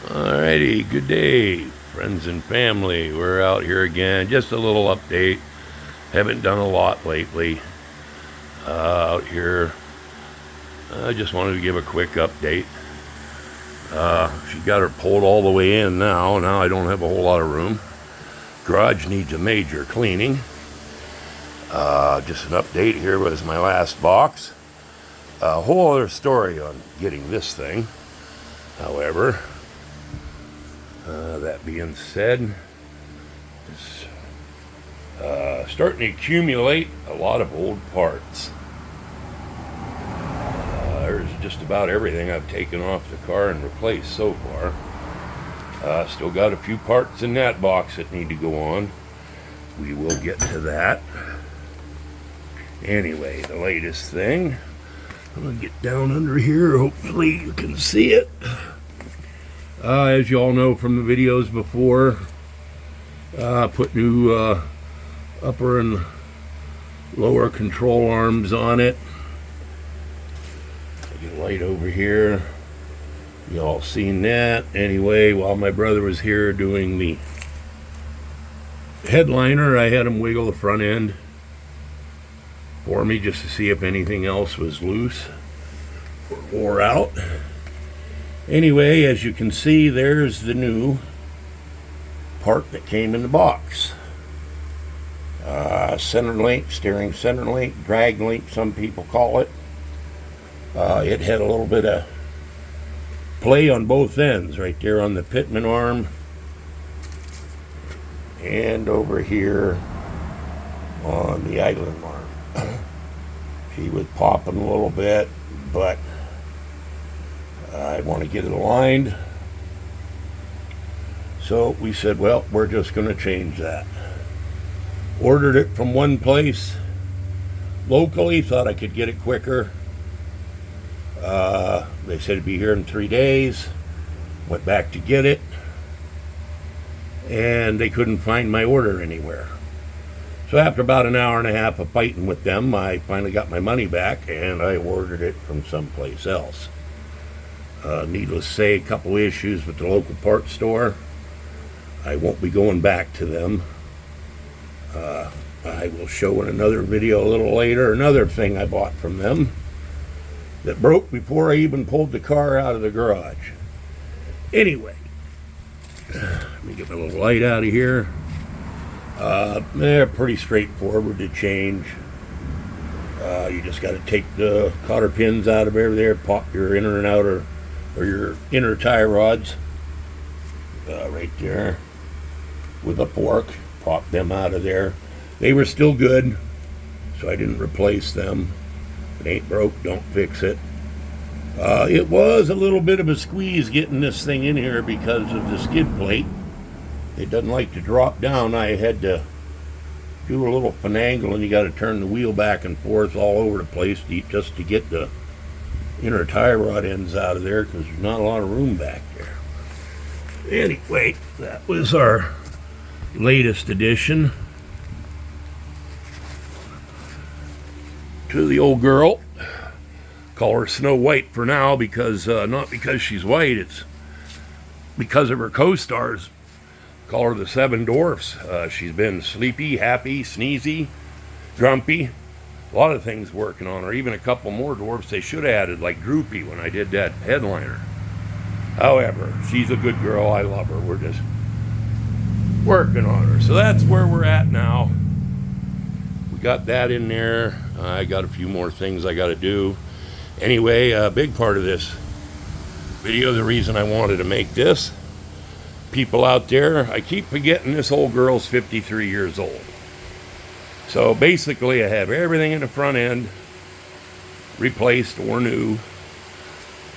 Alrighty, good day, friends and family. We're out here again. Just a little update. Haven't done a lot lately out here. I just wanted to give a quick update. She got her pulled all the way in now. Now I don't have a whole lot of room. Garage needs a major cleaning. Just an update. Here was my last box. A whole other story on getting this thing. However, that being said, it's starting to accumulate a lot of old parts. There's just about everything I've taken off the car and replaced so far. Still got a few parts in that box that need to go on. We will get to that. Anyway, the latest thing. I'm going to get down under here. Hopefully you can see it. As you all know from the videos before, put new upper and lower control arms on it. Get a light over here. You all seen that. Anyway, while my brother was here doing the headliner, I had him wiggle the front end for me just to see if anything else was loose or wore out. Anyway, as you can see, there's the new part that came in the box. Center link, steering center link, drag link, some people call it. It had a little bit of play on both ends, right there on the pitman arm and over here on the idling arm. She was popping a little bit, but I want to get it aligned. So we said, well, we're just going to change that. Ordered it from one place locally, thought I could get it quicker. They said it'd be here in 3 days. Went back to get it, and they couldn't find my order anywhere. So after about an hour and a half of fighting with them, I finally got my money back, and I ordered it from someplace else. Needless to say, a couple issues with the local parts store. I won't be going back to them. I will show in another video a little later another thing I bought from them that broke before I even pulled the car out of the garage. Anyway, let me get my little light out of here. They're pretty straightforward to change. You just got to take the cotter pins out of there, pop your inner and outer, or your inner tie rods right there with a fork. Pop them out of there. They were still good, so I didn't replace them. If it ain't broke, don't fix it. It was a little bit of a squeeze getting this thing in here because of the skid plate. It doesn't like to drop down. I had to do a little finagle, and you got to turn the wheel back and forth all over the place just to get the inner tie rod ends out of there, because there's not a lot of room back there. Anyway, that was our latest addition to the old girl. Call her Snow White for now, because not because she's white, it's because of her co-stars. Call her the Seven Dwarfs. She's been sleepy, happy, sneezy, grumpy. A lot of things working on her. Even a couple more dwarfs they should have added, like Droopy, when I did that headliner. However, she's a good girl. I love her. We're just working on her. So that's where we're at now. We got that in there. I got a few more things I got to do. Anyway, a big part of this video, the reason I wanted to make this, people out there, I keep forgetting this old girl's 53 years old. So basically I have everything in the front end replaced or new.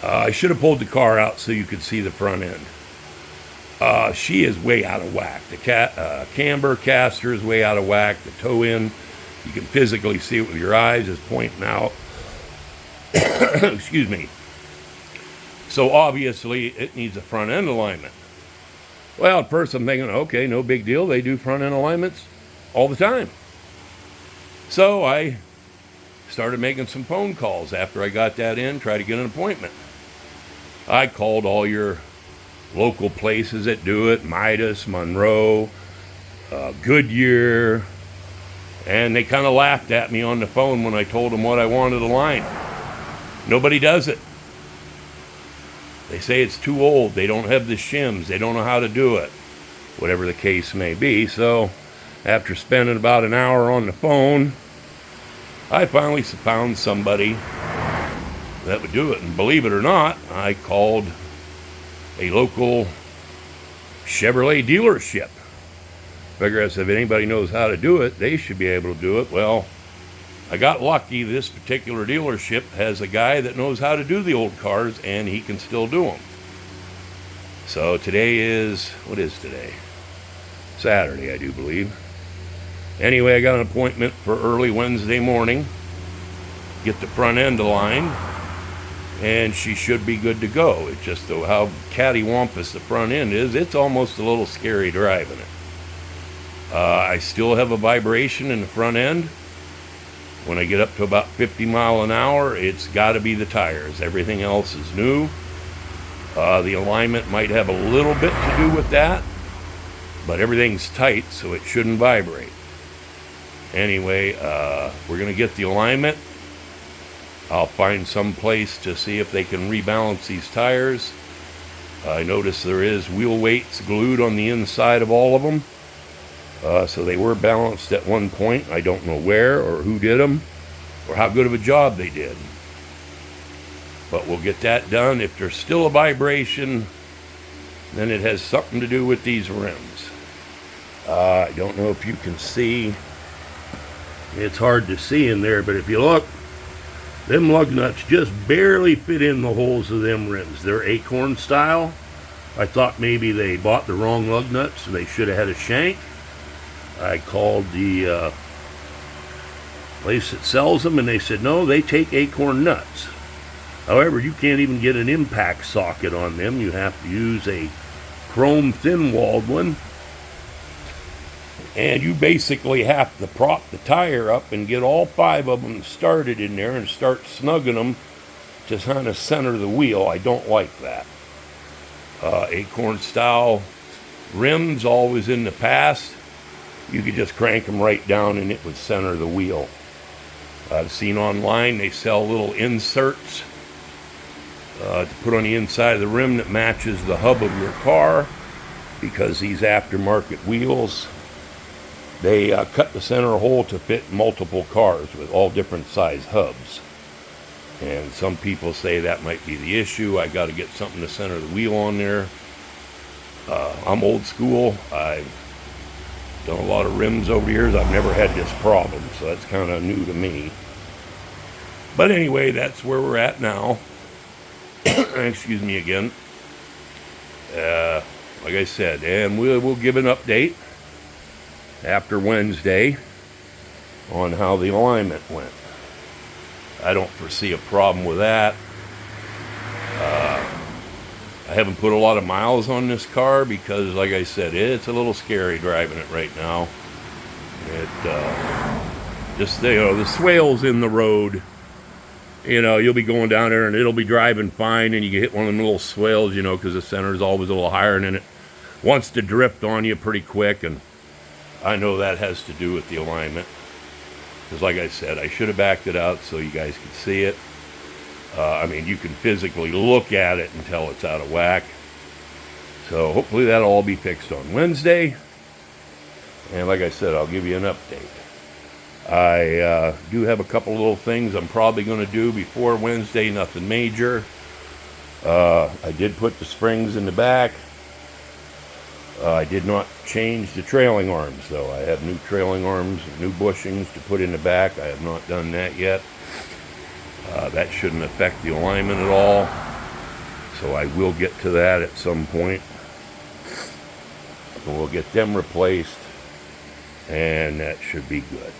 I should have pulled the car out so you could see the front end. She is way out of whack. The camber caster is way out of whack. The toe end, you can physically see it with your eyes, is pointing out. Excuse me. So obviously it needs a front end alignment. Well, at first I'm thinking, okay, no big deal. They do front end alignments all the time. So I started making some phone calls after I got that in, try to get an appointment. I called all your local places that do it, Midas, Monroe, Goodyear, and they kind of laughed at me on the phone when I told them what I wanted aligned. Nobody does it. They say it's too old, they don't have the shims, they don't know how to do it, whatever the case may be. So after spending about an hour on the phone, I finally found somebody that would do it. And believe it or not, I called a local Chevrolet dealership. Figure if anybody knows how to do it, they should be able to do it. Well, I got lucky. This particular dealership has a guy that knows how to do the old cars, and he can still do them. So today is, what is today? Saturday, I do believe. Anyway, I got an appointment for early Wednesday morning. Get the front end aligned, and she should be good to go. It's just though how cattywampus the front end is, it's almost a little scary driving it. I still have a vibration in the front end. When I get up to about 50 miles an hour, it's got to be the tires. Everything else is new. The alignment might have a little bit to do with that, but everything's tight, so it shouldn't vibrate. Anyway, we're going to get the alignment. I'll find some place to see if they can rebalance these tires. I noticed there is wheel weights glued on the inside of all of them. So they were balanced at one point. I don't know where or who did them or how good of a job they did. But we'll get that done. If there's still a vibration, then it has something to do with these rims. I don't know if you can see. It's hard to see in there, but if you look, them lug nuts just barely fit in the holes of them rims. They're acorn style. I thought maybe they bought the wrong lug nuts, so they should have had a shank. I called the place that sells them, and they said, no, they take acorn nuts. However, you can't even get an impact socket on them. You have to use a chrome thin-walled one. And you basically have to prop the tire up and get all 5 of them started in there and start snugging them to kind of center the wheel. I don't like that. Acorn style rims always in the past. You could just crank them right down and it would center the wheel. I've seen online they sell little inserts to put on the inside of the rim that matches the hub of your car, because these aftermarket wheels, they cut the center hole to fit multiple cars with all different size hubs. And some people say that might be the issue. I got to get something to center the wheel on there. I'm old school. I've done a lot of rims over the years. I've never had this problem, so that's kind of new to me. But anyway, that's where we're at now. Excuse me again. Like I said, and we'll give an update after Wednesday on how the alignment went. I don't foresee a problem with that. I haven't put a lot of miles on this car because, like I said, it's a little scary driving it right now. Just, the swales in the road, you'll be going down there and it'll be driving fine, and you get hit one of them little swales, because the center is always a little higher, and then it wants to drift on you pretty quick, and I know that has to do with the alignment. Because like I said, I should have backed it out so you guys could see it. You can physically look at it and tell it's out of whack. So hopefully that'll all be fixed on Wednesday. And like I said, I'll give you an update. I do have a couple little things I'm probably going to do before Wednesday, nothing major. I did put the springs in the back. I did not change the trailing arms, though. I have new trailing arms, new bushings to put in the back. I have not done that yet. That shouldn't affect the alignment at all. So I will get to that at some point. And we'll get them replaced, and that should be good.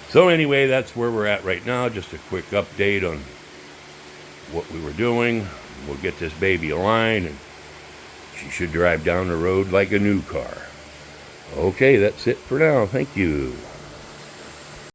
So anyway, that's where we're at right now. Just a quick update on what we were doing. We'll get this baby aligned, and she should drive down the road like a new car. Okay, that's it for now. Thank you.